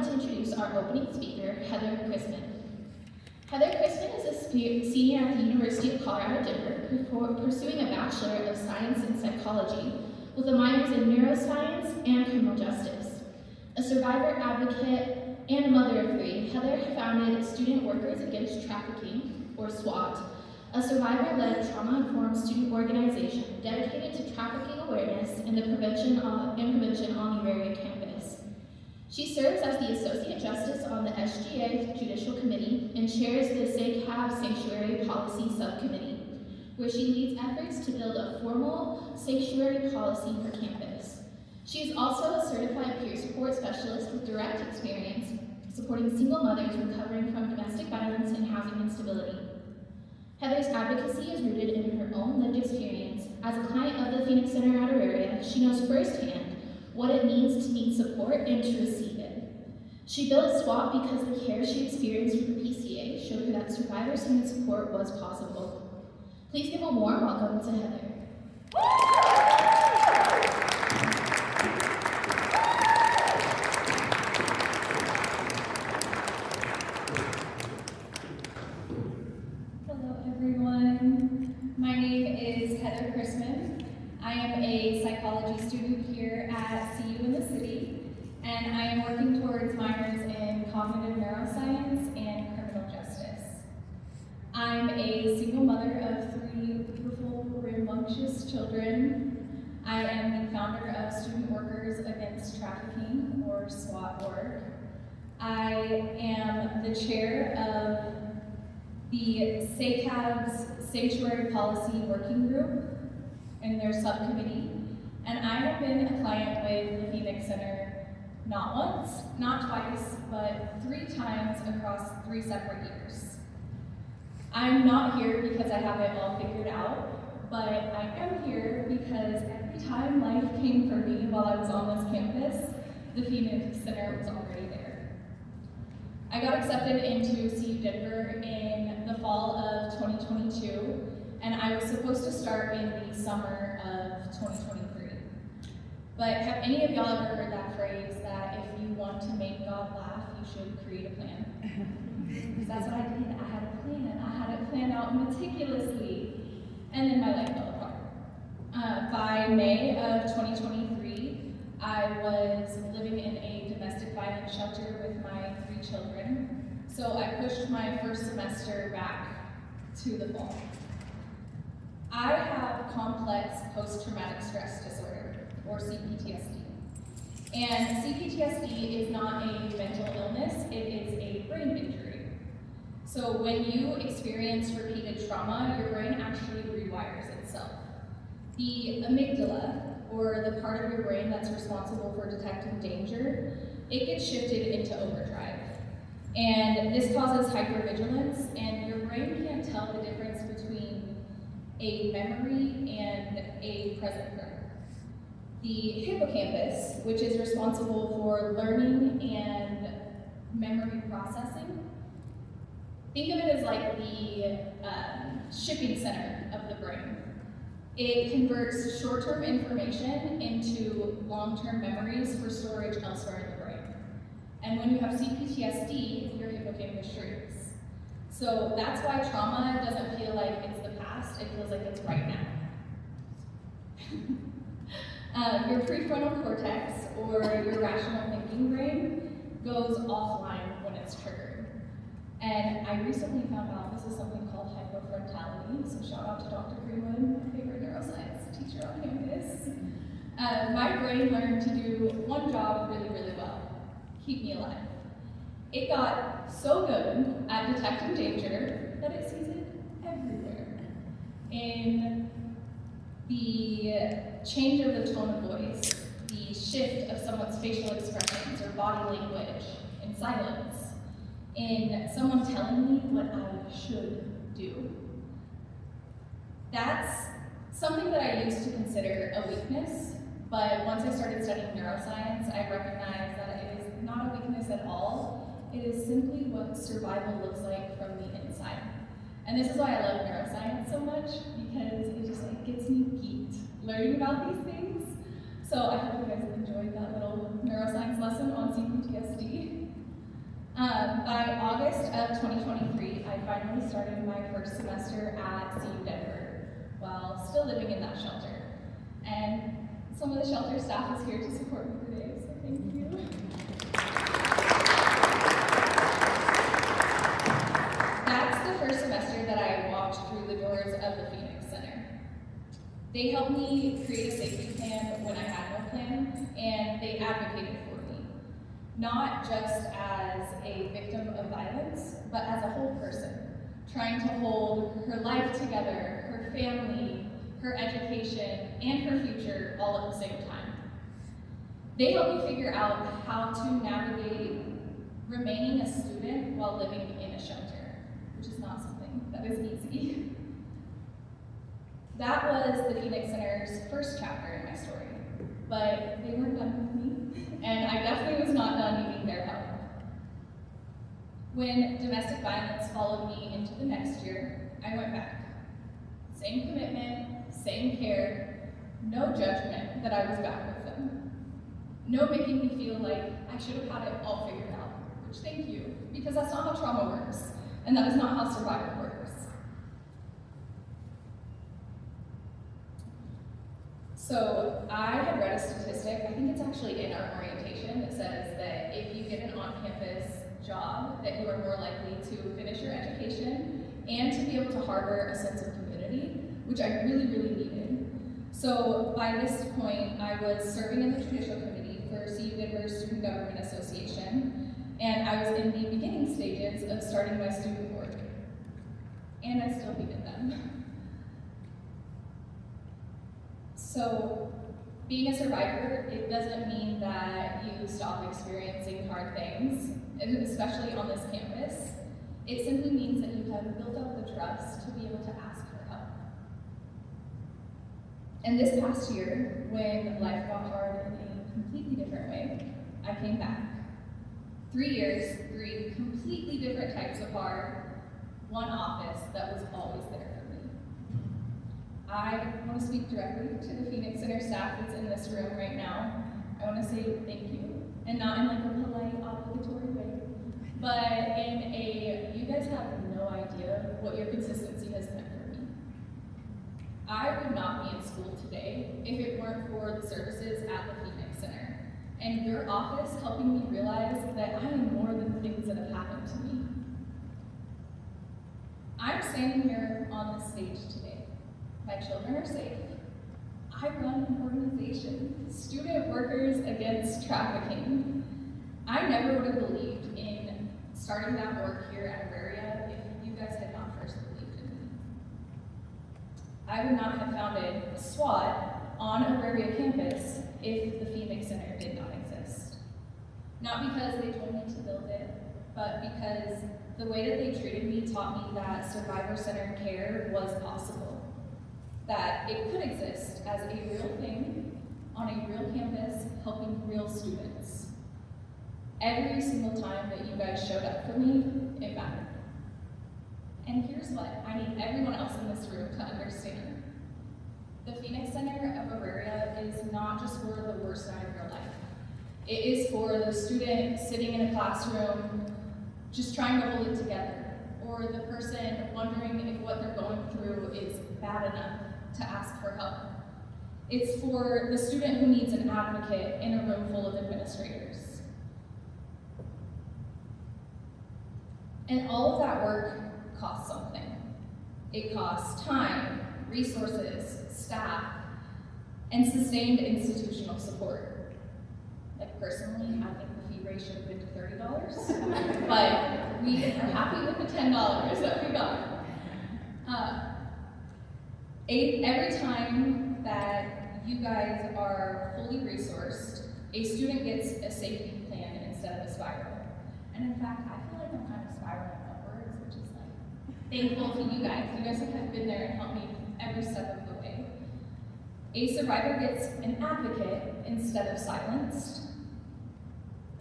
like to introduce our opening speaker, Heather Chrisman. Heather Chrisman is a senior at the University of Colorado Denver, pursuing a Bachelor of Science in Psychology with a minors in neuroscience and criminal justice. A survivor advocate and a mother of three, Heather founded Student Workers Against Trafficking, or SWAT, a survivor-led trauma-informed student organization dedicated to trafficking awareness and prevention on the Auraria campus. She serves as the Associate Justice on the SGA Judicial Committee and chairs the SAAPM Sanctuary Policy Subcommittee, where she leads efforts to build a formal sanctuary policy for campus. She is also a certified peer support specialist with direct experience supporting single mothers recovering from domestic violence and housing instability. Heather's advocacy is rooted in her own lived experience. As a client of the Phoenix Center at Auraria, she knows firsthand what it means to need support and to receive it. She built SWAT because the care she experienced with the PCA showed her that survivor-centered support was possible. Please give a warm welcome to Heather. Hello everyone, my name is Heather Chrisman. I am a psychology student here at CU in the city, and I am working towards minors in cognitive neuroscience and criminal justice. I'm a single mother of three beautiful, rambunctious children. I am the founder of Student Workers Against Trafficking, or SWAT org. I am the chair of the SAAPM's Sanctuary Policy Working Group and their subcommittee, and I have been a client with the Phoenix Center not once, not twice, but 3 times across 3 separate years. I'm not here because I have it all figured out, but I am here because every time life came for me while I was on this campus, the Phoenix Center was already there. I got accepted into CU Denver in the fall of 2022, and I was supposed to start in the summer of 2023. But have any of y'all ever heard that phrase that if you want to make God laugh, you should create a plan? Because that's what I did. I had a plan. I had it planned out meticulously, and then my life fell apart. By May of 2023, I was living in a domestic violence shelter with my 3 children, so I pushed my first semester back to the fall. I have complex post-traumatic stress disorder, or CPTSD. And CPTSD is not a mental illness, it is a brain injury. So when you experience repeated trauma, your brain actually rewires itself. The amygdala, or the part of your brain that's responsible for detecting danger, it gets shifted into overdrive. And this causes hypervigilance, and your brain can't tell the difference between a memory and a present threat. The hippocampus, which is responsible for learning and memory processing, think of it as like the shipping center of the brain. It converts short-term information into long-term memories for storage elsewhere in the brain. And when you have CPTSD, your hippocampus shrinks. So that's why trauma doesn't feel like it's the past, it feels like it's right now. Your prefrontal cortex, or your rational thinking brain, goes offline when it's triggered. And I recently found out this is something called hypofrontality, so shout out to Dr. Greenwood, my favorite neuroscience teacher on campus. My brain learned to do one job really, really well: keep me alive. It got so good at detecting danger that it sees it everywhere. In the change of the tone of voice, the shift of someone's facial expressions or body language, in silence, in someone telling me what I should do. That's something that I used to consider a weakness, but once I started studying neuroscience, I recognized that it is not a weakness at all. It is simply what survival looks like from the inside. And this is why I love neuroscience so much, because it just gets me geeked learning about these things. So I hope you guys enjoyed that little neuroscience lesson on CPTSD. By August of 2023, I finally started my first semester at CU Denver while still living in that shelter. And some of the shelter staff is here to support me today, so thank you. That's the first semester that I walked through the doors of the Phoenix Center. They helped me create a safety plan when I had no plan, and they advocated for me, not just as a victim of violence, but as a whole person, trying to hold her life together, her family, her education, and her future all at the same time. They helped me figure out how to navigate remaining a student while living in a shelter, which is not something that is easy. That was the Phoenix Center's first chapter in my story, but they weren't done with me, and I definitely was not done needing their help. When domestic violence followed me into the next year, I went back. Same commitment, same care, no judgment that I was back with them. No making me feel like I should have had it all figured out, which thank you, because that's not how trauma works, and that is not how survival works. So I had read a statistic, I think it's actually in our orientation, that says that if you get an on-campus job, that you are more likely to finish your education and to be able to harbor a sense of community, which I really, really needed. So by this point, I was serving in the judicial committee for CU Denver Student Government Association, and I was in the beginning stages of starting my student board. And I still needed them. So being a survivor, it doesn't mean that you stop experiencing hard things, and especially on this campus. It simply means that you have built up the trust to be able to ask for help. And this past year, when life got hard in a completely different way, I came back. 3 years, 3 completely different types of hard, one office that was always there for me. I want to speak directly to the Phoenix Center staff that's in this room right now. I want to say thank you, and not in like a polite, obligatory way, but in a, you guys have no idea what your consistency has meant for me. I would not be in school today if it weren't for the services at the Phoenix Center, and your office helping me realize that I am more than the things that have happened to me. I'm standing here on this stage today. My children are safe. I run an organization, Student Workers Against Trafficking. I never would have believed in starting that work here at Auraria if you guys had not first believed in me. I would not have founded SWAT on Auraria campus if the Phoenix Center did not exist. Not because they told me to build it, but because the way that they treated me taught me that survivor-centered care was possible. That it could exist as a real thing on a real campus helping real students. Every single time that you guys showed up for me, it mattered. And here's what I need everyone else in this room to understand. The Phoenix Center of Auraria is not just for the worst night of your life. It is for the student sitting in a classroom just trying to hold it together, or the person wondering if what they're going through is bad enough to ask for help. It's for the student who needs an advocate in a room full of administrators. And all of that work costs something. It costs time, resources, staff, and sustained institutional support. Like personally, I think the fee rate should have been to $30, but we are happy with the $10 that we got. Every time that you guys are fully resourced, a student gets a safety plan instead of a spiral. And in fact, I feel like I'm kind of spiraling upwards, which is like thankful to you guys. You guys have been there and helped me every step of the way. A survivor gets an advocate instead of silenced.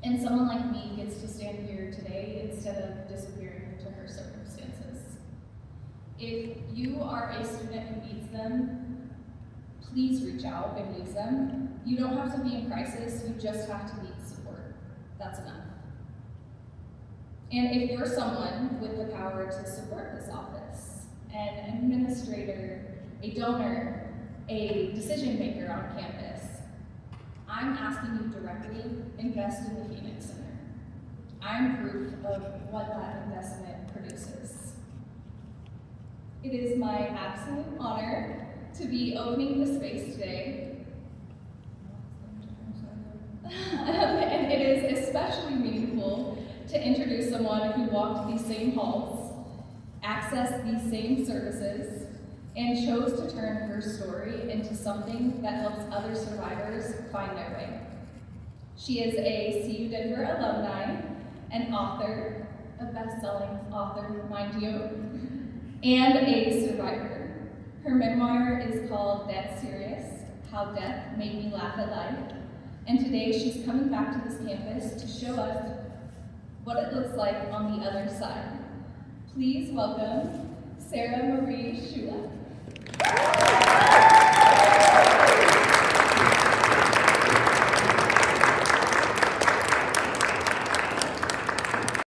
And someone like me gets to stand here today instead of disappearing into her circumstances. If you are a student who needs them, please reach out and use them. You don't have to be in crisis, you just have to need support. That's enough. And if you're someone with the power to support this office, an administrator, a donor, a decision maker on campus, I'm asking you directly, invest in the Phoenix Center. I'm proof of what that investment produces. It is my absolute honor to be opening the space today. And it is especially meaningful to introduce someone who walked these same halls, accessed these same services, and chose to turn her story into something that helps other survivors find their way. She is a CU Denver alumni, an author, a best-selling author, mind you, and a survivor. Her memoir is called Death Serious: How Death Made Me Laugh at Life. And today she's coming back to this campus to show us what it looks like on the other side. Please welcome Sarah Marie Shula.